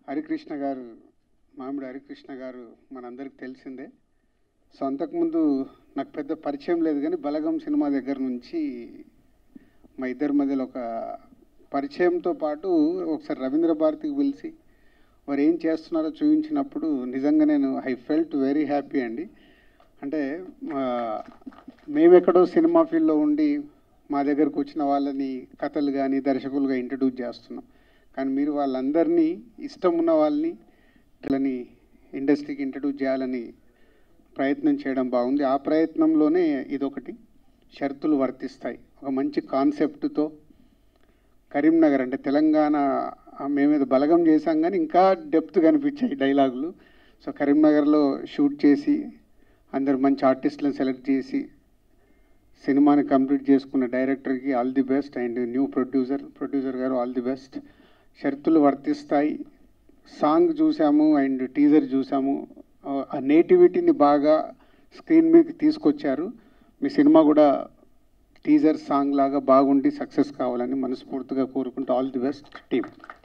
హరికృష్ణ గారు, మామిడి హరికృష్ణ గారు మనందరికి తెలిసిందే. సో అంతకుముందు నాకు పెద్ద పరిచయం లేదు, కానీ బలగం సినిమా దగ్గర నుంచి మా ఇద్దరి మధ్యలో ఒక పరిచయంతో పాటు ఒకసారి రవీంద్ర భారతికి పిలిచి వారు ఏం చేస్తున్నారో చూపించినప్పుడు నిజంగా నేను ఐ ఫెల్ట్ వెరీ హ్యాపీ అండి. అంటే మేమెక్కడో సినిమా ఫీల్డ్లో ఉండి మా దగ్గరకు వచ్చిన వాళ్ళని కథలు కానీ దర్శకులుగా ఇంట్రడ్యూస్ చేస్తున్నాం, కానీ మీరు వాళ్ళందరినీ ఇష్టం ఉన్న వాళ్ళని ఇండస్ట్రీకి ఇంట్రడ్యూస్ చేయాలని ప్రయత్నం చేయడం బాగుంది. ఆ ప్రయత్నంలోనే ఇదొకటి. షరతులు వర్తిస్తాయి ఒక మంచి కాన్సెప్ట్తో కరీంనగర్ అంటే తెలంగాణ, మేమేదో బలగం చేశాం కానీ ఇంకా డెప్త్ కనిపించాయి డైలాగులు. సో కరీంనగర్లో షూట్ చేసి అందరు మంచి ఆర్టిస్టులను సెలెక్ట్ చేసి సినిమాని కంప్లీట్ చేసుకున్న డైరెక్టర్కి all the best, and new producer గారు ఆల్ ది బెస్ట్. షరతులు వర్తిస్తాయి సాంగ్ చూసాము అండ్ టీజర్ చూసాము. ఆ నేటివిటీని బాగా స్క్రీన్ మీదకి తీసుకొచ్చారు. మీ సినిమా కూడా టీజర్ సాంగ్ లాగా బాగుండి సక్సెస్ కావాలని మనస్ఫూర్తిగా కోరుకుంటూ ఆల్ ది బెస్ట్ టీమ్.